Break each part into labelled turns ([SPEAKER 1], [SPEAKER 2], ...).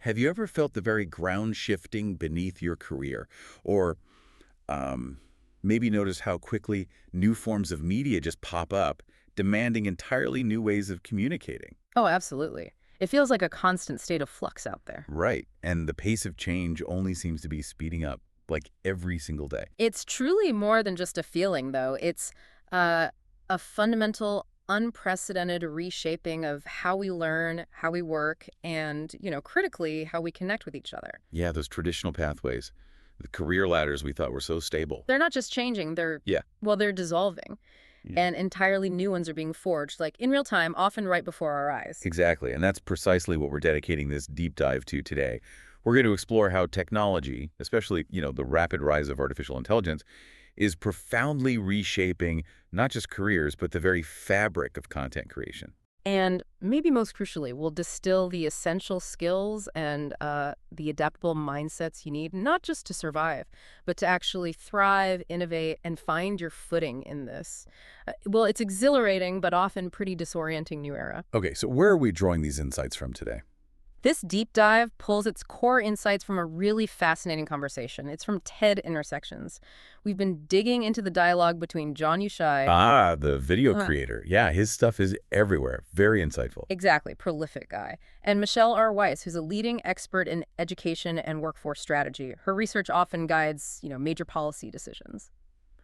[SPEAKER 1] Have you ever felt the very ground shifting beneath your career? Or um, maybe notice how quickly new forms of media just pop up, demanding entirely new ways of communicating?
[SPEAKER 2] Oh, absolutely. It feels like a constant state of flux out there.
[SPEAKER 1] Right. And the pace of change only seems to be speeding up, like every single day.
[SPEAKER 2] It's truly more than just a feeling, though. It's uh, a fundamental, unprecedented reshaping of how we learn, how we work, and, critically, how we connect with each other.
[SPEAKER 1] Yeah, those traditional pathways, the career ladders we thought were so stable.
[SPEAKER 2] They're not just changing,
[SPEAKER 1] Yeah.
[SPEAKER 2] they're dissolving,
[SPEAKER 1] Yeah.
[SPEAKER 2] and entirely new ones are being forged, like in real time, often right before our eyes.
[SPEAKER 1] Exactly. And that's precisely what we're dedicating this deep dive to today. We're going to explore how technology, especially, the rapid rise of artificial intelligence, is profoundly reshaping not just careers, but the very fabric of content creation.
[SPEAKER 2] And maybe most crucially, we'll distill the essential skills and the adaptable mindsets you need, not just to survive, but to actually thrive, innovate, and find your footing in this. Well, it's exhilarating, but often pretty disorienting new era.
[SPEAKER 1] Okay, so where are we drawing these insights from today?
[SPEAKER 2] This deep dive pulls its core insights from a really fascinating conversation. It's from TED Intersections. We've been digging into the dialogue between John Yushai.
[SPEAKER 1] Ah, the video creator. Yeah, his stuff is everywhere. Very insightful.
[SPEAKER 2] Exactly, prolific guy. And Michelle R. Weiss, who's a leading expert in education and workforce strategy. Her research often guides, major policy decisions.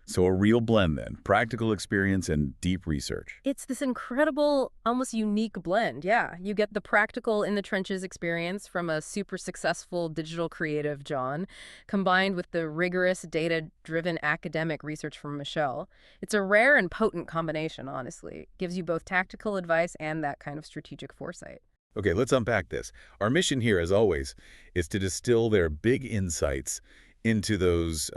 [SPEAKER 1] So a real blend then, practical experience and deep research.
[SPEAKER 2] It's this incredible, almost unique blend. Yeah, you get the practical in the trenches experience from a super successful digital creative, John, combined with the rigorous data-driven academic research from Michelle. It's a rare and potent combination, honestly. It gives you both tactical advice and that kind of strategic foresight.
[SPEAKER 1] Okay, let's unpack this. Our mission here, as always, is to distill their big insights into those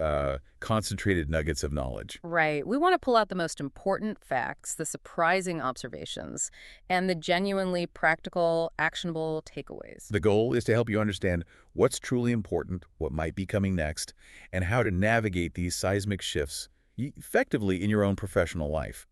[SPEAKER 1] concentrated nuggets of knowledge.
[SPEAKER 2] Right. We want to pull out the most important facts, the surprising observations, and the genuinely practical, actionable takeaways.
[SPEAKER 1] The goal is to help you understand what's truly important, what might be coming next, and how to navigate these seismic shifts effectively in your own professional life.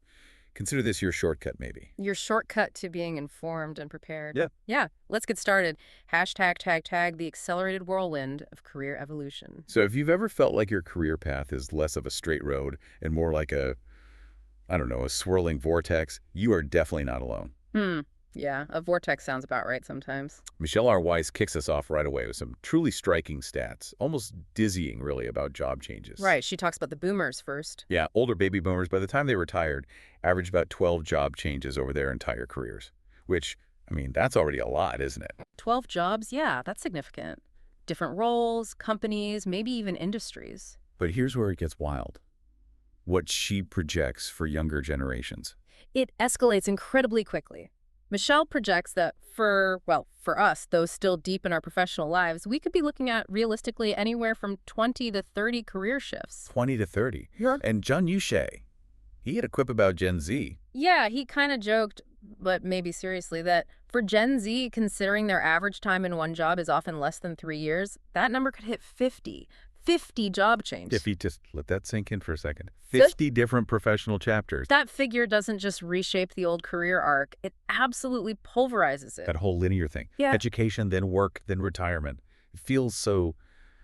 [SPEAKER 1] Consider this your shortcut, maybe.
[SPEAKER 2] Your shortcut to being informed and prepared.
[SPEAKER 1] Yeah.
[SPEAKER 2] Yeah, let's get started. Hashtag, tag, tag, the accelerated whirlwind of career evolution.
[SPEAKER 1] So if you've ever felt like your career path is less of a straight road and more like I don't know, a swirling vortex, you are definitely not alone.
[SPEAKER 2] Yeah, a vortex sounds about right sometimes.
[SPEAKER 1] Michelle R. Weiss kicks us off right away with some truly striking stats, almost dizzying, really, about job changes.
[SPEAKER 2] Right, she talks about the boomers first.
[SPEAKER 1] Yeah, older baby boomers, by the time they retired, averaged about 12 job changes over their entire careers, which, that's already a lot, isn't it?
[SPEAKER 2] 12 jobs, yeah, that's significant. Different roles, companies, maybe even industries.
[SPEAKER 1] But here's where it gets wild. What she projects for younger generations.
[SPEAKER 2] It escalates incredibly quickly. Michelle projects that for us, those still deep in our professional lives, we could be looking at realistically anywhere from 20 to 30 career shifts.
[SPEAKER 1] 20 to 30.
[SPEAKER 2] Yeah.
[SPEAKER 1] And John Yushai, he had a quip about Gen Z.
[SPEAKER 2] Yeah, he kind of joked, but maybe seriously, that for Gen Z, considering their average time in one job is often less than 3 years, that number could hit 50. 50 job changes.
[SPEAKER 1] If you just let that sink in for a second. 50 different professional chapters.
[SPEAKER 2] That figure doesn't just reshape the old career arc, it absolutely pulverizes it.
[SPEAKER 1] That whole linear thing.
[SPEAKER 2] Yeah.
[SPEAKER 1] Education, then work, then retirement. It feels so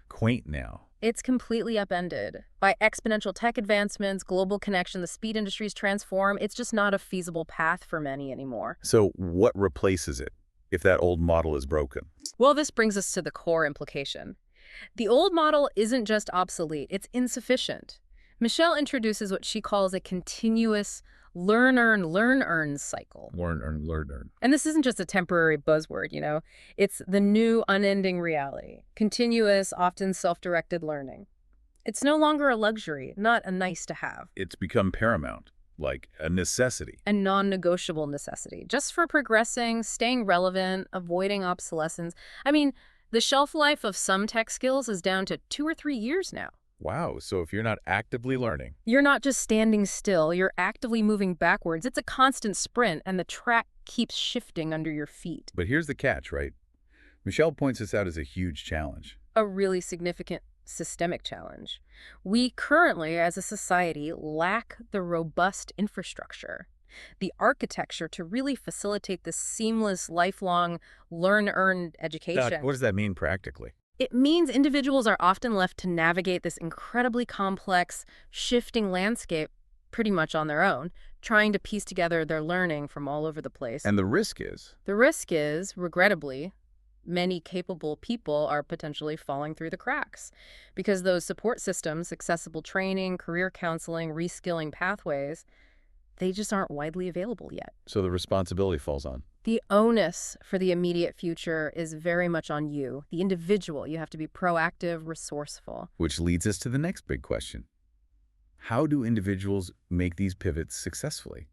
[SPEAKER 1] quaint now.
[SPEAKER 2] It's completely upended. By exponential tech advancements, global connection, the speed industries transform, it's just not a feasible path for many anymore.
[SPEAKER 1] So what replaces it if that old model is broken?
[SPEAKER 2] Well, this brings us to the core implication. The old model isn't just obsolete, it's insufficient. Michelle introduces what she calls a continuous learn-earn cycle.
[SPEAKER 1] Learn.
[SPEAKER 2] And this isn't just a temporary buzzword, It's the new unending reality. Continuous, often self-directed learning. It's no longer a luxury, not a nice to have.
[SPEAKER 1] It's become paramount, like a necessity.
[SPEAKER 2] A non-negotiable necessity, just for progressing, staying relevant, avoiding obsolescence. The shelf life of some tech skills is down to 2 or 3 years now.
[SPEAKER 1] Wow, so if you're not actively learning.
[SPEAKER 2] You're not just standing still, you're actively moving backwards. It's a constant sprint, and the track keeps shifting under your feet.
[SPEAKER 1] But here's the catch, right? Michelle points this out as a huge challenge.
[SPEAKER 2] A really significant systemic challenge. We currently, as a society, lack the robust infrastructure. the architecture to really facilitate this seamless, lifelong, learn-earn education.
[SPEAKER 1] What does that mean practically?
[SPEAKER 2] It means individuals are often left to navigate this incredibly complex, shifting landscape pretty much on their own, trying to piece together their learning from all over the place.
[SPEAKER 1] And the risk is?
[SPEAKER 2] The risk is, regrettably, many capable people are potentially falling through the cracks because those support systems, accessible training, career counseling, reskilling pathways, they just aren't widely available yet.
[SPEAKER 1] So the responsibility falls on?
[SPEAKER 2] The onus for the immediate future is very much on you, the individual. You have to be proactive, resourceful.
[SPEAKER 1] Which leads us to the next big question. How do individuals make these pivots successfully,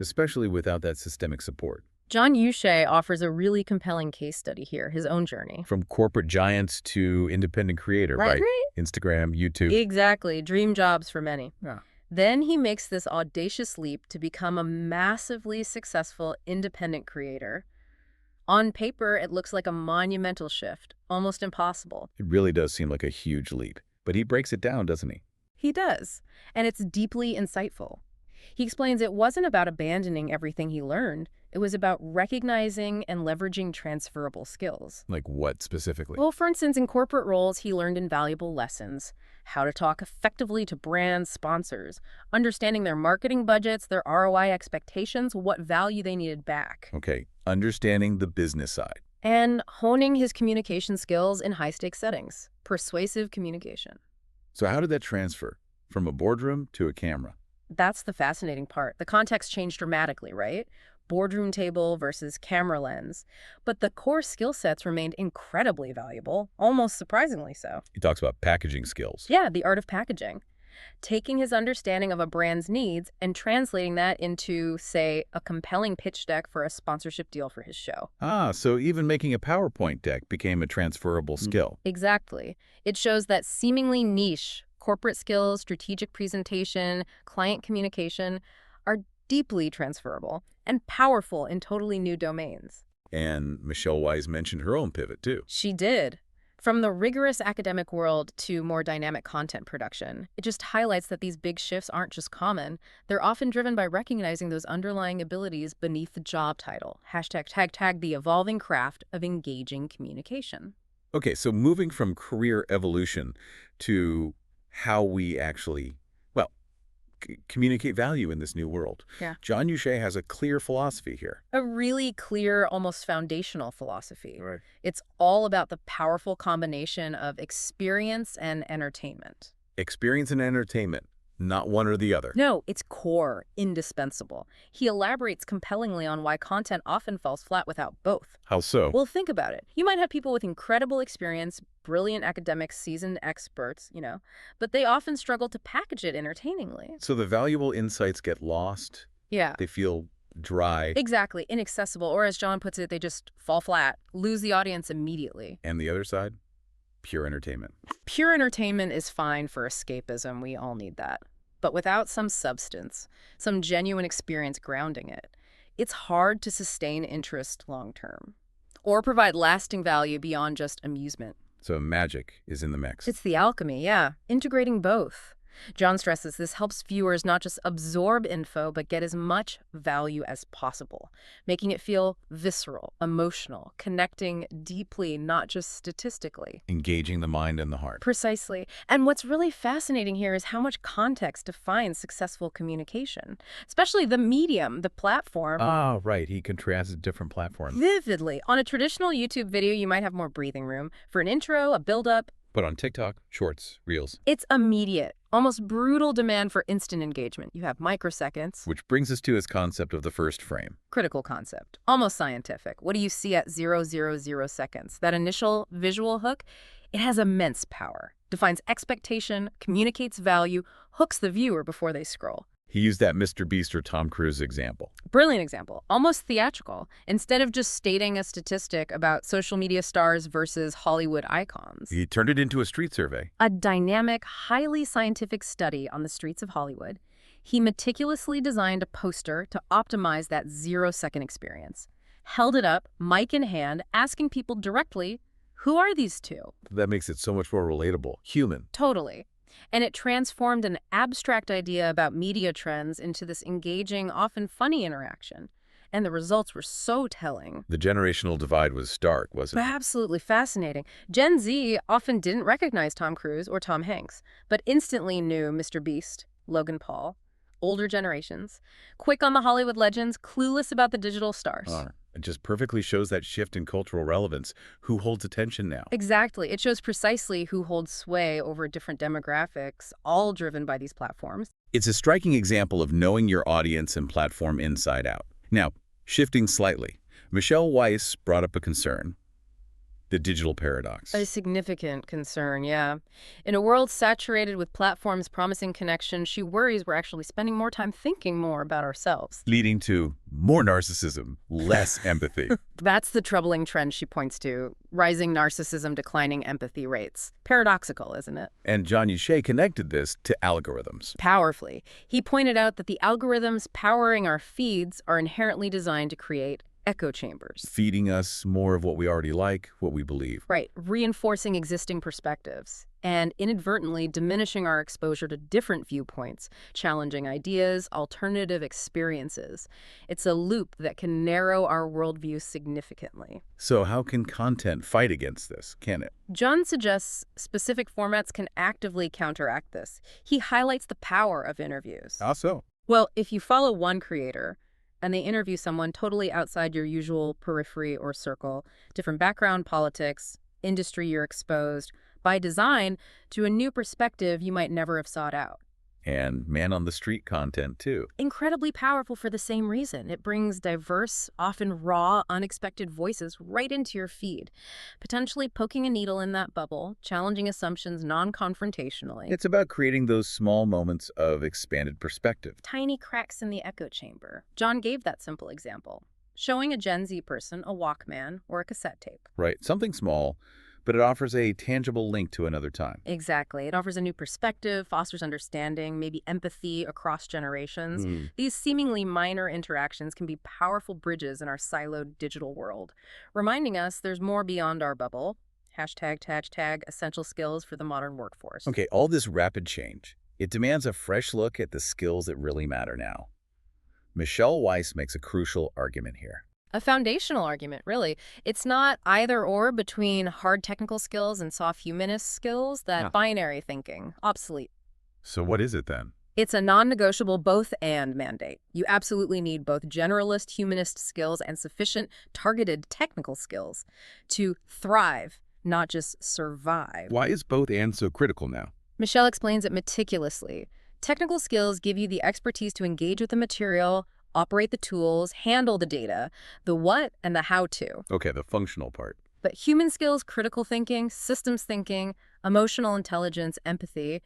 [SPEAKER 1] especially without that systemic support?
[SPEAKER 2] John Uche offers a really compelling case study here, his own journey.
[SPEAKER 1] From corporate giants to independent creator, right? Instagram, YouTube.
[SPEAKER 2] Exactly. Dream jobs for many.
[SPEAKER 1] Yeah.
[SPEAKER 2] Then he makes this audacious leap to become a massively successful independent creator. On paper, it looks like a monumental shift, almost impossible.
[SPEAKER 1] It really does seem like a huge leap. But he breaks it down, doesn't he?
[SPEAKER 2] He does, and it's deeply insightful. He explains it wasn't about abandoning everything he learned. It was about recognizing and leveraging transferable skills.
[SPEAKER 1] Like what specifically?
[SPEAKER 2] Well, for instance, in corporate roles, he learned invaluable lessons. How to talk effectively to brand sponsors, understanding their marketing budgets, their ROI expectations, what value they needed back.
[SPEAKER 1] Okay, understanding the business side.
[SPEAKER 2] And honing his communication skills in high-stakes settings. Persuasive communication.
[SPEAKER 1] So how did that transfer from a boardroom to a camera?
[SPEAKER 2] That's the fascinating part. The context changed dramatically, right? Boardroom table versus camera lens. But the core skill sets remained incredibly valuable, almost surprisingly so.
[SPEAKER 1] He talks about packaging skills.
[SPEAKER 2] Yeah, the art of packaging. Taking his understanding of a brand's needs and translating that into, say, a compelling pitch deck for a sponsorship deal for his show.
[SPEAKER 1] Ah, so even making a PowerPoint deck became a transferable skill.
[SPEAKER 2] Exactly. It shows that seemingly niche corporate skills, strategic presentation, client communication are deeply transferable and powerful in totally new domains.
[SPEAKER 1] And Michelle Wise mentioned her own pivot, too.
[SPEAKER 2] She did. From the rigorous academic world to more dynamic content production, it just highlights that these big shifts aren't just common. They're often driven by recognizing those underlying abilities beneath the job title. #tag the evolving craft of engaging communication.
[SPEAKER 1] Okay, so moving from career evolution to how we actually, well, communicate value in this new world.
[SPEAKER 2] Yeah.
[SPEAKER 1] John Uche has a clear philosophy here.
[SPEAKER 2] A really clear, almost foundational philosophy.
[SPEAKER 1] Right.
[SPEAKER 2] It's all about the powerful combination of experience and entertainment.
[SPEAKER 1] Experience and entertainment, not one or the other.
[SPEAKER 2] No, it's core, indispensable. He elaborates compellingly on why content often falls flat without both.
[SPEAKER 1] How so?
[SPEAKER 2] Well, think about it. You might have people with incredible experience, brilliant academics, seasoned experts, but they often struggle to package it entertainingly.
[SPEAKER 1] So the valuable insights get lost.
[SPEAKER 2] Yeah.
[SPEAKER 1] They feel dry.
[SPEAKER 2] Exactly. Inaccessible. Or as John puts it, they just fall flat, lose the audience immediately.
[SPEAKER 1] And the other side? Pure entertainment.
[SPEAKER 2] Pure entertainment is fine for escapism. We all need that. But without some substance, some genuine experience grounding it, it's hard to sustain interest long term or provide lasting value beyond just amusement.
[SPEAKER 1] So magic is in the mix.
[SPEAKER 2] It's the alchemy, yeah. Integrating both. John stresses this helps viewers not just absorb info, but get as much value as possible, making it feel visceral, emotional, connecting deeply, not just statistically.
[SPEAKER 1] Engaging the mind and the heart.
[SPEAKER 2] Precisely. And what's really fascinating here is how much context defines successful communication, especially the medium, the platform.
[SPEAKER 1] Ah, right. He contrasts different platforms.
[SPEAKER 2] Vividly. On a traditional YouTube video, you might have more breathing room. For an intro, a build-up,
[SPEAKER 1] But on TikTok, Shorts, Reels.
[SPEAKER 2] it's immediate, almost brutal demand for instant engagement. You have microseconds.
[SPEAKER 1] Which brings us to his concept of the first frame.
[SPEAKER 2] Critical concept. Almost scientific. What do you see at 000 seconds? That initial visual hook, it has immense power. Defines expectation, communicates value, hooks the viewer before they scroll.
[SPEAKER 1] He used that Mr. Beast or Tom Cruise example.
[SPEAKER 2] Brilliant example. Almost theatrical. Instead of just stating a statistic about social media stars versus Hollywood icons.
[SPEAKER 1] He turned it into a street survey.
[SPEAKER 2] A dynamic, highly scientific study on the streets of Hollywood. He meticulously designed a poster to optimize that 0-second experience. Held it up, mic in hand, asking people directly, who are these two?
[SPEAKER 1] That makes it so much more relatable. Human.
[SPEAKER 2] Totally. And it transformed an abstract idea about media trends into this engaging, often funny interaction. And the results were so telling.
[SPEAKER 1] The generational divide was stark, wasn't it?
[SPEAKER 2] Absolutely fascinating. Gen Z often didn't recognize Tom Cruise or Tom Hanks, but instantly knew Mr. Beast, Logan Paul. Older generations, quick on the Hollywood legends, clueless about the digital stars.
[SPEAKER 1] It just perfectly shows that shift in cultural relevance. Who holds attention now?
[SPEAKER 2] Exactly. It shows precisely who holds sway over different demographics, all driven by these platforms.
[SPEAKER 1] It's a striking example of knowing your audience and platform inside out. Now, shifting slightly, Michelle Weiss brought up a concern: the digital paradox.
[SPEAKER 2] A significant concern, yeah. In a world saturated with platforms promising connection, she worries we're actually spending more time thinking more about ourselves.
[SPEAKER 1] Leading to more narcissism, less empathy.
[SPEAKER 2] That's the troubling trend she points to: rising narcissism, declining empathy rates. Paradoxical, isn't it?
[SPEAKER 1] And John Uche connected this to algorithms.
[SPEAKER 2] Powerfully. He pointed out that the algorithms powering our feeds are inherently designed to create echo chambers.
[SPEAKER 1] Feeding us more of what we already like, what we believe.
[SPEAKER 2] Right, reinforcing existing perspectives and inadvertently diminishing our exposure to different viewpoints, challenging ideas, alternative experiences. It's a loop that can narrow our worldview significantly.
[SPEAKER 1] So how can content fight against this, can it?
[SPEAKER 2] John suggests specific formats can actively counteract this. He highlights the power of interviews.
[SPEAKER 1] How so?
[SPEAKER 2] Well, if you follow one creator and they interview someone totally outside your usual periphery or circle, different background, politics, industry you're exposed, by design, to a new perspective you might never have sought out.
[SPEAKER 1] And man-on-the-street content, too.
[SPEAKER 2] Incredibly powerful for the same reason. It brings diverse, often raw, unexpected voices right into your feed, potentially poking a needle in that bubble, challenging assumptions non-confrontationally.
[SPEAKER 1] It's about creating those small moments of expanded perspective.
[SPEAKER 2] Tiny cracks in the echo chamber. John gave that simple example, showing a Gen Z person a Walkman or a cassette tape.
[SPEAKER 1] Right, something small, but it offers a tangible link to another time.
[SPEAKER 2] Exactly. It offers a new perspective, fosters understanding, maybe empathy across generations. These seemingly minor interactions can be powerful bridges in our siloed digital world, reminding us there's more beyond our bubble. Hashtag essential skills for the modern workforce.
[SPEAKER 1] Okay, all this rapid change, it demands a fresh look at the skills that really matter now. Michelle Weiss makes a crucial argument here.
[SPEAKER 2] A foundational argument, really. It's not either or between hard technical skills and soft humanist skills, that binary thinking, obsolete.
[SPEAKER 1] So what is it then?
[SPEAKER 2] It's a non-negotiable both-and mandate. You absolutely need both generalist humanist skills and sufficient targeted technical skills to thrive, not just survive.
[SPEAKER 1] Why is both and so critical now?
[SPEAKER 2] Michelle explains it meticulously. Technical skills give you the expertise to engage with the material, operate the tools, handle the data, the what and the how to.
[SPEAKER 1] Okay, the functional part.
[SPEAKER 2] But human skills, critical thinking, systems thinking, emotional intelligence, empathy,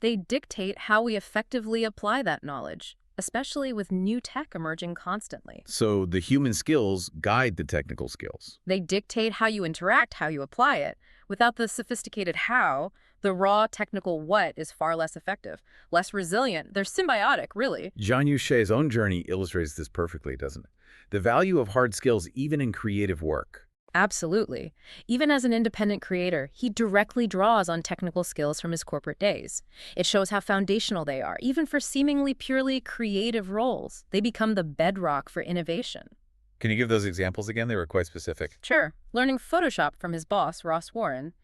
[SPEAKER 2] they dictate how we effectively apply that knowledge, especially with new tech emerging constantly.
[SPEAKER 1] So the human skills guide the technical skills.
[SPEAKER 2] They dictate how you interact, how you apply it. Without the sophisticated how, the raw technical what is far less effective, less resilient. They're symbiotic, really.
[SPEAKER 1] John Uche's own journey illustrates this perfectly, doesn't it? The value of hard skills even in creative work.
[SPEAKER 2] Absolutely. Even as an independent creator, he directly draws on technical skills from his corporate days. It shows how foundational they are, even for seemingly purely creative roles. They become the bedrock for innovation.
[SPEAKER 1] Can you give those examples again? They were quite specific.
[SPEAKER 2] Sure. Learning Photoshop from his boss, Ross Warren,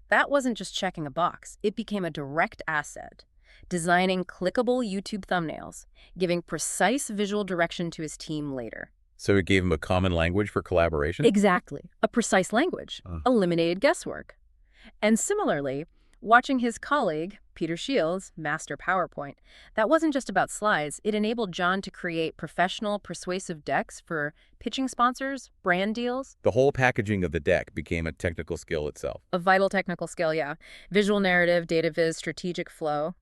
[SPEAKER 2] that wasn't just checking a box. It became a direct asset. Designing clickable YouTube thumbnails, giving precise visual direction to his team later.
[SPEAKER 1] So it gave him a common language for collaboration?
[SPEAKER 2] Exactly. A precise language. Eliminated guesswork. And similarly, watching his colleague, Peter Shields, master PowerPoint, that wasn't just about slides. It enabled John to create professional, persuasive decks for pitching sponsors, brand deals.
[SPEAKER 1] The whole packaging of the deck became a technical skill itself.
[SPEAKER 2] A vital technical skill, yeah. Visual narrative, data viz, strategic flow.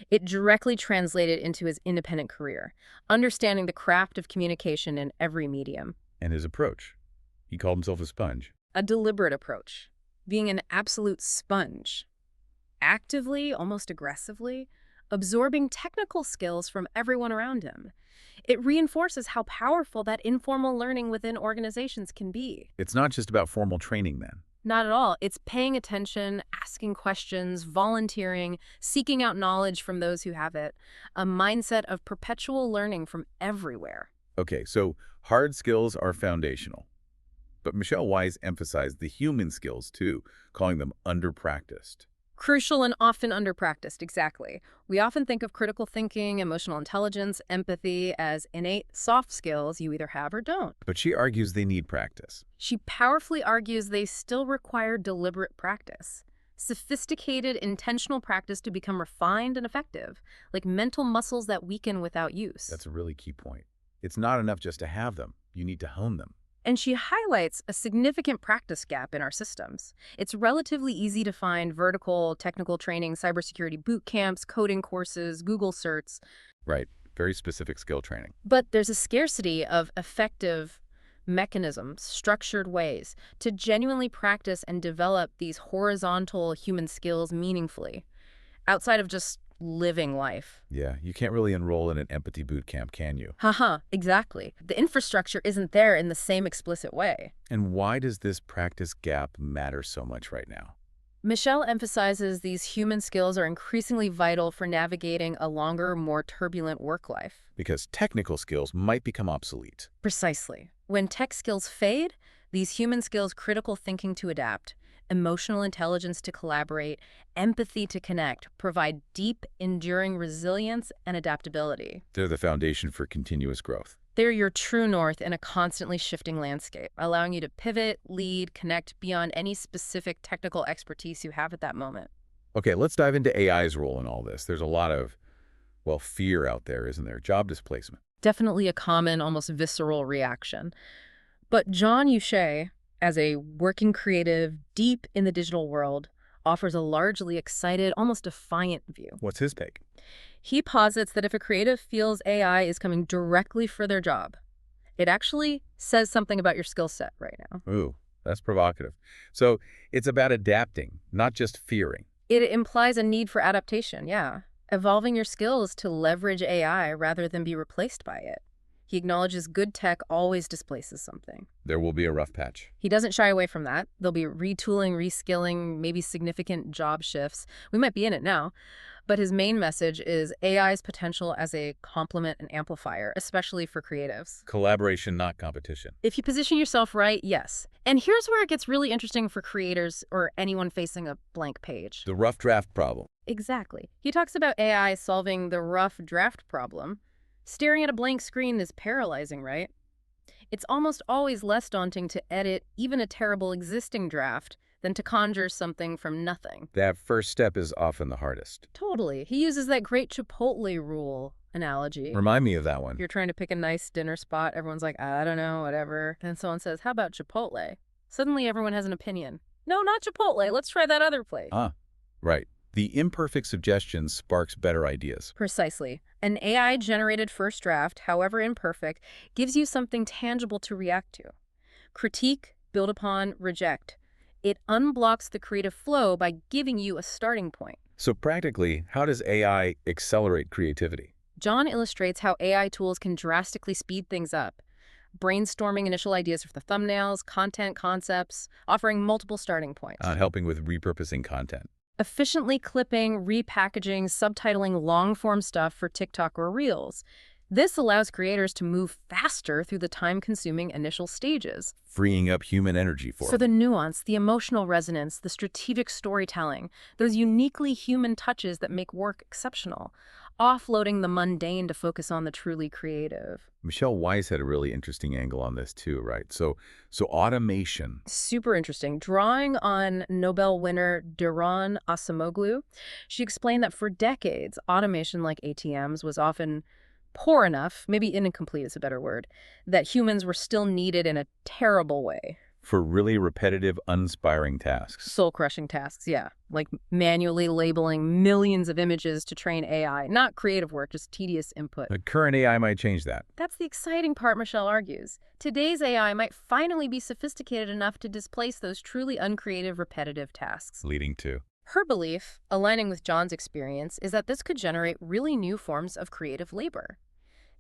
[SPEAKER 2] It directly translated into his independent career, understanding the craft of communication in every medium.
[SPEAKER 1] And his approach. He called himself a sponge.
[SPEAKER 2] A deliberate approach, being an absolute sponge. Actively, almost aggressively, absorbing technical skills from everyone around him. It reinforces how powerful that informal learning within organizations can be.
[SPEAKER 1] It's not just about formal training then.
[SPEAKER 2] Not at all. It's paying attention, asking questions, volunteering, seeking out knowledge from those who have it. A mindset of perpetual learning from everywhere.
[SPEAKER 1] Okay, so hard skills are foundational. But Michelle Weiss emphasized the human skills too, calling them under-practiced.
[SPEAKER 2] Crucial and often underpracticed, exactly. We often think of critical thinking, emotional intelligence, empathy as innate soft skills you either have or don't.
[SPEAKER 1] But she argues they need practice.
[SPEAKER 2] She powerfully argues they still require deliberate practice. Sophisticated, intentional practice to become refined and effective, like mental muscles that weaken without use.
[SPEAKER 1] That's a really key point. It's not enough just to have them. You need to hone them.
[SPEAKER 2] And she highlights a significant practice gap in our systems. It's relatively easy to find vertical, technical training, cybersecurity boot camps, coding courses, Google certs.
[SPEAKER 1] Right. Very specific skill training.
[SPEAKER 2] But there's a scarcity of effective mechanisms, structured ways to genuinely practice and develop these horizontal human skills meaningfully, outside of just living life.
[SPEAKER 1] Yeah, you can't really enroll in an empathy boot camp, can you?
[SPEAKER 2] Haha, exactly. The infrastructure isn't there in the same explicit way.
[SPEAKER 1] And why does this practice gap matter so much right now?
[SPEAKER 2] Michelle emphasizes these human skills are increasingly vital for navigating a longer, more turbulent work life.
[SPEAKER 1] Because technical skills might become obsolete.
[SPEAKER 2] Precisely. When tech skills fade, these human skills, critical thinking to adapt, emotional intelligence to collaborate, empathy to connect, provide deep, enduring resilience and adaptability.
[SPEAKER 1] They're the foundation for continuous growth.
[SPEAKER 2] They're your true north in a constantly shifting landscape, allowing you to pivot, lead, connect beyond any specific technical expertise you have at that moment.
[SPEAKER 1] Okay, let's dive into AI's role in all this. There's a lot of, well, fear out there, isn't there? Job displacement.
[SPEAKER 2] Definitely a common, almost visceral reaction. But John Uche, as a working creative deep in the digital world, offers a largely excited, almost defiant view.
[SPEAKER 1] What's his take?
[SPEAKER 2] He posits that if a creative feels AI is coming directly for their job, it actually says something about your skill set right now.
[SPEAKER 1] Ooh, that's provocative. So it's about adapting, not just fearing.
[SPEAKER 2] It implies a need for adaptation, yeah. Evolving your skills to leverage AI rather than be replaced by it. He acknowledges good tech always displaces something.
[SPEAKER 1] There will be a rough patch.
[SPEAKER 2] He doesn't shy away from that. There'll be retooling, reskilling, maybe significant job shifts. We might be in it now. But his main message is AI's potential as a complement and amplifier, especially for creatives.
[SPEAKER 1] Collaboration, not competition.
[SPEAKER 2] If you position yourself right, yes. And here's where it gets really interesting for creators or anyone facing a blank page.
[SPEAKER 1] The rough draft problem.
[SPEAKER 2] Exactly. He talks about AI solving the rough draft problem. Staring at a blank screen is paralyzing, right? It's almost always less daunting to edit even a terrible existing draft than to conjure something from nothing.
[SPEAKER 1] That first step is often the hardest.
[SPEAKER 2] Totally. He uses that great Chipotle rule analogy.
[SPEAKER 1] Remind me of that one.
[SPEAKER 2] You're trying to pick a nice dinner spot. Everyone's like, I don't know, whatever. Then someone says, how about Chipotle? Suddenly everyone has an opinion. No, not Chipotle. Let's try that other place.
[SPEAKER 1] Right. The imperfect suggestion sparks better ideas.
[SPEAKER 2] Precisely. An AI-generated first draft, however imperfect, gives you something tangible to react to. Critique, build upon, reject. It unblocks the creative flow by giving you a starting point.
[SPEAKER 1] So practically, how does AI accelerate creativity?
[SPEAKER 2] John illustrates how AI tools can drastically speed things up. Brainstorming initial ideas for the thumbnails, content concepts, offering multiple starting points.
[SPEAKER 1] Helping with repurposing content.
[SPEAKER 2] Efficiently clipping, repackaging, subtitling long-form stuff for TikTok or Reels. This allows creators to move faster through the time-consuming initial stages.
[SPEAKER 1] Freeing up human energy
[SPEAKER 2] For the nuance, the emotional resonance, the strategic storytelling, those uniquely human touches that make work exceptional, offloading the mundane to focus on the truly creative.
[SPEAKER 1] Michelle Weiss had a really interesting angle on this too, right? So automation.
[SPEAKER 2] Super interesting. Drawing on Nobel winner Diron Acemoglu, she explained that for decades, automation like ATMs was often poor enough, maybe incomplete is a better word, that humans were still needed in a terrible way.
[SPEAKER 1] For really repetitive, uninspiring tasks.
[SPEAKER 2] Soul-crushing tasks, yeah. Like manually labeling millions of images to train AI. Not creative work, just tedious input.
[SPEAKER 1] The current AI might change that.
[SPEAKER 2] That's the exciting part, Michelle argues. Today's AI might finally be sophisticated enough to displace those truly uncreative, repetitive tasks.
[SPEAKER 1] Leading to?
[SPEAKER 2] Her belief, aligning with John's experience, is that this could generate really new forms of creative labor.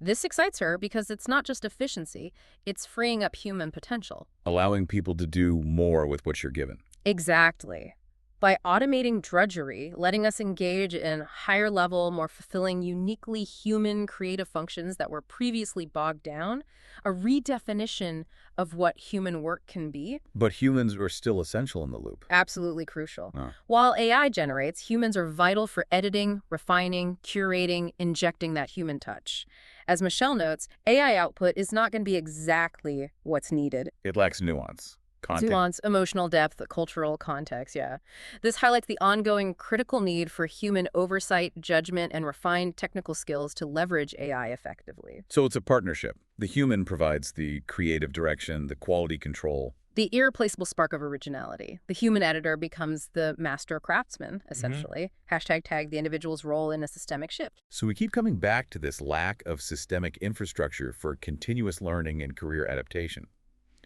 [SPEAKER 2] This excites her because it's not just efficiency, it's freeing up human potential.
[SPEAKER 1] Allowing people to do more with what you're given.
[SPEAKER 2] Exactly. By automating drudgery, letting us engage in higher level, more fulfilling, uniquely human creative functions that were previously bogged down, a redefinition of what human work can be.
[SPEAKER 1] But humans are still essential in the loop.
[SPEAKER 2] Absolutely crucial.
[SPEAKER 1] Oh.
[SPEAKER 2] While AI generates, humans are vital for editing, refining, curating, injecting that human touch. As Michelle notes, AI output is not going to be exactly what's needed.
[SPEAKER 1] It lacks nuance, content.
[SPEAKER 2] Nuance, emotional depth, cultural context, yeah. This highlights the ongoing critical need for human oversight, judgment, and refined technical skills to leverage AI effectively.
[SPEAKER 1] So it's a partnership. The human provides the creative direction, the quality control.
[SPEAKER 2] The irreplaceable spark of originality. The human editor becomes the master craftsman, essentially. Hashtag tag the individual's role in a systemic shift.
[SPEAKER 1] So we keep coming back to this lack of systemic infrastructure for continuous learning and career adaptation.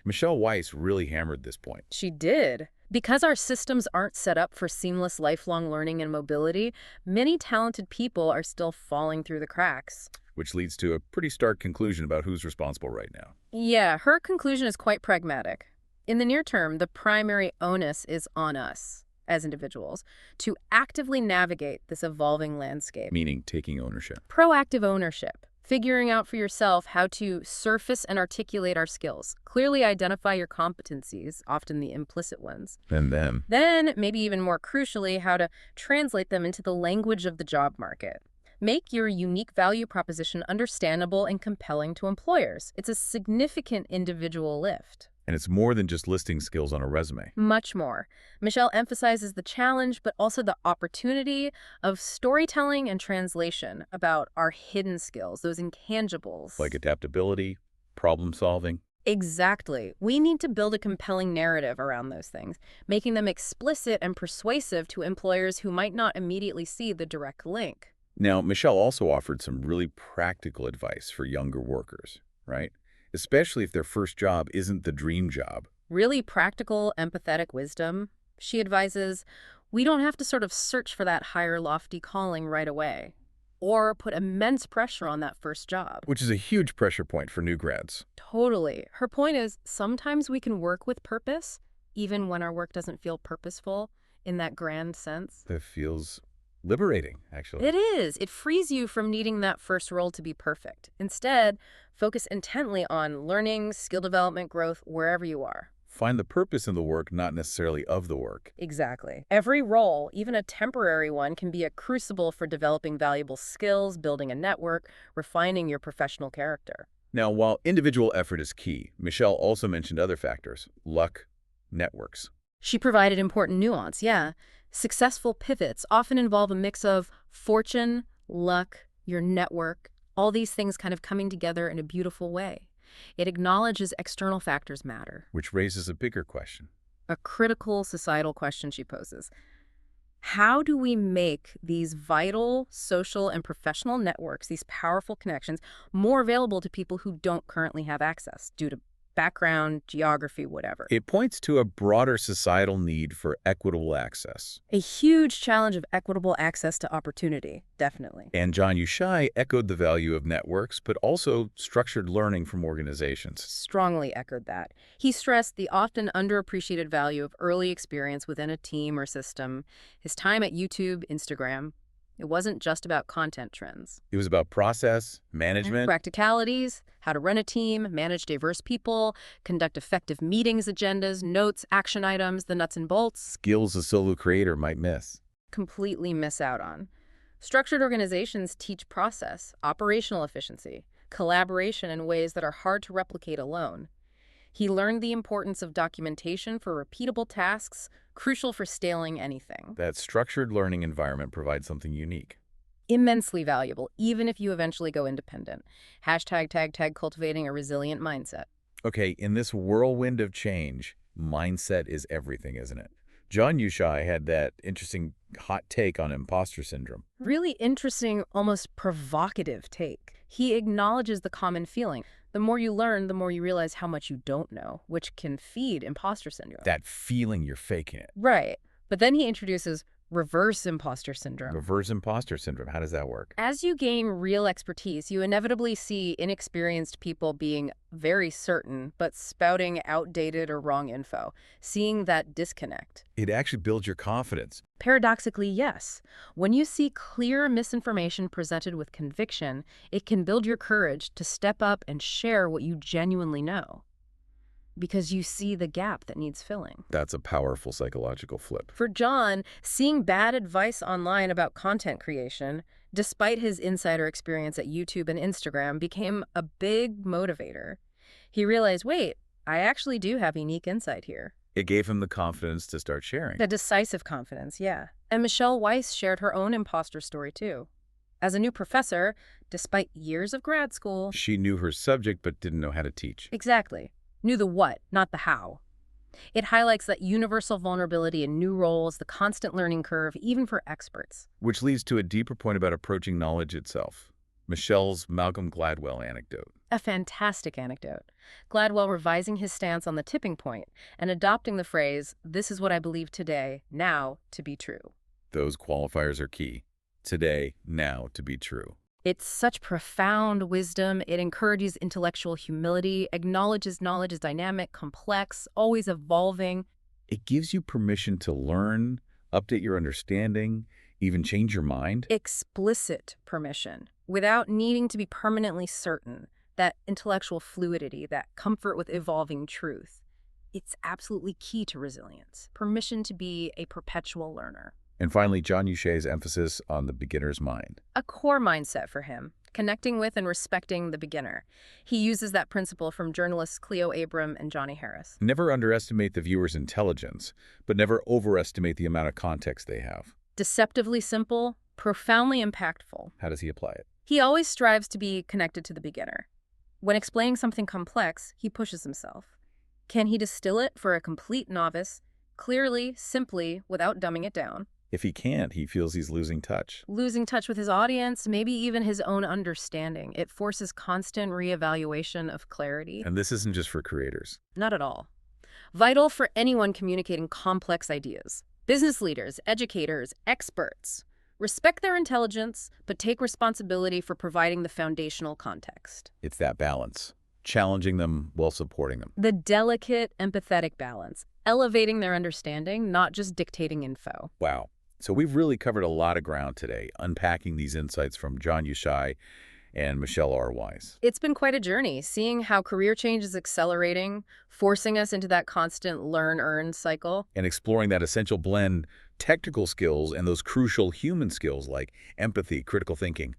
[SPEAKER 1] Michelle Weiss really hammered this point.
[SPEAKER 2] She did. Because our systems aren't set up for seamless lifelong learning and mobility, many talented people are still falling through the cracks.
[SPEAKER 1] Which leads to a pretty stark conclusion about who's responsible right now.
[SPEAKER 2] Yeah, her conclusion is quite pragmatic. In the near term, the primary onus is on us, as individuals, to actively navigate this evolving landscape.
[SPEAKER 1] Meaning taking ownership.
[SPEAKER 2] Proactive ownership. Figuring out for yourself how to surface and articulate our skills. Clearly identify your competencies, often the implicit ones.
[SPEAKER 1] And them.
[SPEAKER 2] Then, maybe even more crucially, how to translate them into the language of the job market. Make your unique value proposition understandable and compelling to employers. It's a significant individual lift.
[SPEAKER 1] And it's more than just listing skills on a resume.
[SPEAKER 2] Much more. Michelle emphasizes the challenge, but also the opportunity of storytelling and translation about our hidden skills, those intangibles.
[SPEAKER 1] Like adaptability, problem solving.
[SPEAKER 2] Exactly. We need to build a compelling narrative around those things, making them explicit and persuasive to employers who might not immediately see the direct link.
[SPEAKER 1] Now, Michelle also offered some really practical advice for younger workers, right? Especially if their first job isn't the dream job.
[SPEAKER 2] Really practical, empathetic wisdom. She advises, we don't have to sort of search for that higher lofty calling right away, or put immense pressure on that first job.
[SPEAKER 1] Which is a huge pressure point for new grads.
[SPEAKER 2] Totally. Her point is, sometimes we can work with purpose, even when our work doesn't feel purposeful in that grand sense.
[SPEAKER 1] That feels liberating, actually.
[SPEAKER 2] It is. It frees you from needing that first role to be perfect. Instead, focus intently on learning, skill development, growth, wherever you are.
[SPEAKER 1] Find the purpose in the work, not necessarily of the work.
[SPEAKER 2] Exactly. Every role, even a temporary one, can be a crucible for developing valuable skills, building a network, refining your professional character.
[SPEAKER 1] Now, while individual effort is key, Michelle also mentioned other factors: luck, networks.
[SPEAKER 2] She provided important nuance, yeah. Successful pivots often involve a mix of fortune, luck, your network, all these things kind of coming together in a beautiful way. It acknowledges external factors matter.
[SPEAKER 1] Which raises a bigger question.
[SPEAKER 2] A critical societal question she poses. How do we make these vital social and professional networks, these powerful connections, more available to people who don't currently have access due to background, geography, whatever?
[SPEAKER 1] It points to a broader societal need for equitable access.
[SPEAKER 2] A huge challenge of equitable access to opportunity, definitely.
[SPEAKER 1] And John Yushai echoed the value of networks, but also structured learning from organizations.
[SPEAKER 2] Strongly echoed that. He stressed the often underappreciated value of early experience within a team or system. His time at YouTube, Instagram, it wasn't just about content trends.
[SPEAKER 1] It was about process, management.
[SPEAKER 2] Practicalities, how to run a team, manage diverse people, conduct effective meetings, agendas, notes, action items, the nuts and bolts.
[SPEAKER 1] Skills a solo creator might miss.
[SPEAKER 2] Completely miss out on. Structured organizations teach process, operational efficiency, collaboration in ways that are hard to replicate alone. He learned the importance of documentation for repeatable tasks, crucial for scaling anything.
[SPEAKER 1] That structured learning environment provides something unique.
[SPEAKER 2] Immensely valuable, even if you eventually go independent. Hashtag tag tag cultivating a resilient mindset.
[SPEAKER 1] Okay, in this whirlwind of change, mindset is everything, isn't it? John Yushai had that interesting hot take on imposter syndrome.
[SPEAKER 2] Really interesting, almost provocative take. He acknowledges the common feeling. The more you learn, the more you realize how much you don't know, which can feed imposter syndrome.
[SPEAKER 1] That feeling you're faking it.
[SPEAKER 2] Right. But then he introduces reverse imposter syndrome.
[SPEAKER 1] Reverse imposter syndrome. How does that work?
[SPEAKER 2] As you gain real expertise, you inevitably see inexperienced people being very certain, but spouting outdated or wrong info, seeing that disconnect.
[SPEAKER 1] It actually builds your confidence.
[SPEAKER 2] Paradoxically, yes. When you see clear misinformation presented with conviction, it can build your courage to step up and share what you genuinely know, because you see the gap that needs filling.
[SPEAKER 1] That's a powerful psychological flip.
[SPEAKER 2] For John, seeing bad advice online about content creation, despite his insider experience at YouTube and Instagram, became a big motivator. He realized, wait, I actually do have unique insight here.
[SPEAKER 1] It gave him the confidence to start sharing.
[SPEAKER 2] The decisive confidence, yeah. And Michelle Weiss shared her own imposter story, too. As a new professor, despite years of grad school...
[SPEAKER 1] She knew her subject but didn't know how to teach.
[SPEAKER 2] Exactly. Knew the what, not the how. It highlights that universal vulnerability in new roles, the constant learning curve, even for experts.
[SPEAKER 1] Which leads to a deeper point about approaching knowledge itself. Michelle's Malcolm Gladwell anecdote.
[SPEAKER 2] A fantastic anecdote. Gladwell revising his stance on the tipping point and adopting the phrase, "This is what I believe today, now, to be true."
[SPEAKER 1] Those qualifiers are key. Today, now, to be true.
[SPEAKER 2] It's such profound wisdom. It encourages intellectual humility, acknowledges knowledge is dynamic, complex, always evolving.
[SPEAKER 1] It gives you permission to learn, update your understanding, even change your mind.
[SPEAKER 2] Explicit permission, without needing to be permanently certain. That intellectual fluidity, that comfort with evolving truth. It's absolutely key to resilience. Permission to be a perpetual learner.
[SPEAKER 1] And finally, John Uche's emphasis on the beginner's mind.
[SPEAKER 2] A core mindset for him, connecting with and respecting the beginner. He uses that principle from journalists Cleo Abram and Johnny Harris.
[SPEAKER 1] Never underestimate the viewer's intelligence, but never overestimate the amount of context they have.
[SPEAKER 2] Deceptively simple, profoundly impactful.
[SPEAKER 1] How does he apply it?
[SPEAKER 2] He always strives to be connected to the beginner. When explaining something complex, he pushes himself. Can he distill it for a complete novice, clearly, simply, without dumbing it down?
[SPEAKER 1] If he can't, he feels he's losing touch.
[SPEAKER 2] Losing touch with his audience, maybe even his own understanding. It forces constant reevaluation of clarity.
[SPEAKER 1] And this isn't just for creators.
[SPEAKER 2] Not at all. Vital for anyone communicating complex ideas. Business leaders, educators, experts. Respect their intelligence, but take responsibility for providing the foundational context.
[SPEAKER 1] It's that balance, challenging them while supporting them.
[SPEAKER 2] The delicate, empathetic balance, elevating their understanding, not just dictating info.
[SPEAKER 1] Wow. So we've really covered a lot of ground today, unpacking these insights from John Uche and Michelle R. Weiss.
[SPEAKER 2] It's been quite a journey, seeing how career change is accelerating, forcing us into that constant learn-earn cycle.
[SPEAKER 1] And exploring that essential blend, technical skills and those crucial human skills like empathy, critical thinking,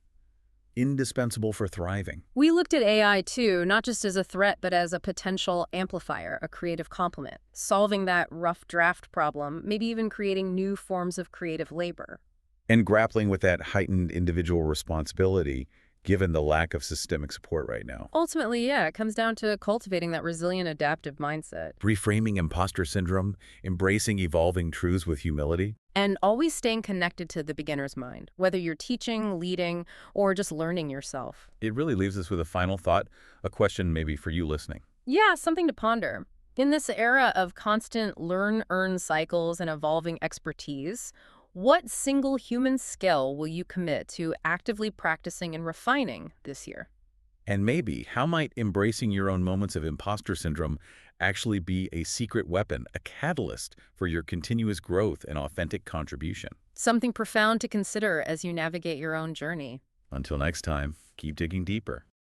[SPEAKER 1] indispensable for thriving.
[SPEAKER 2] We looked at AI too, not just as a threat, but as a potential amplifier, a creative complement, solving that rough draft problem, maybe even creating new forms of creative labor.
[SPEAKER 1] And grappling with that heightened individual responsibility given the lack of systemic support right now.
[SPEAKER 2] Ultimately, yeah, it comes down to cultivating that resilient, adaptive mindset.
[SPEAKER 1] Reframing imposter syndrome, embracing evolving truths with humility.
[SPEAKER 2] And always staying connected to the beginner's mind, whether you're teaching, leading, or just learning yourself.
[SPEAKER 1] It really leaves us with a final thought, a question maybe for you listening.
[SPEAKER 2] Yeah, something to ponder. In this era of constant learn-earn cycles and evolving expertise, what single human skill will you commit to actively practicing and refining this year?
[SPEAKER 1] And maybe, how might embracing your own moments of imposter syndrome actually be a secret weapon, a catalyst for your continuous growth and authentic contribution?
[SPEAKER 2] Something profound to consider as you navigate your own journey.
[SPEAKER 1] Until next time, keep digging deeper.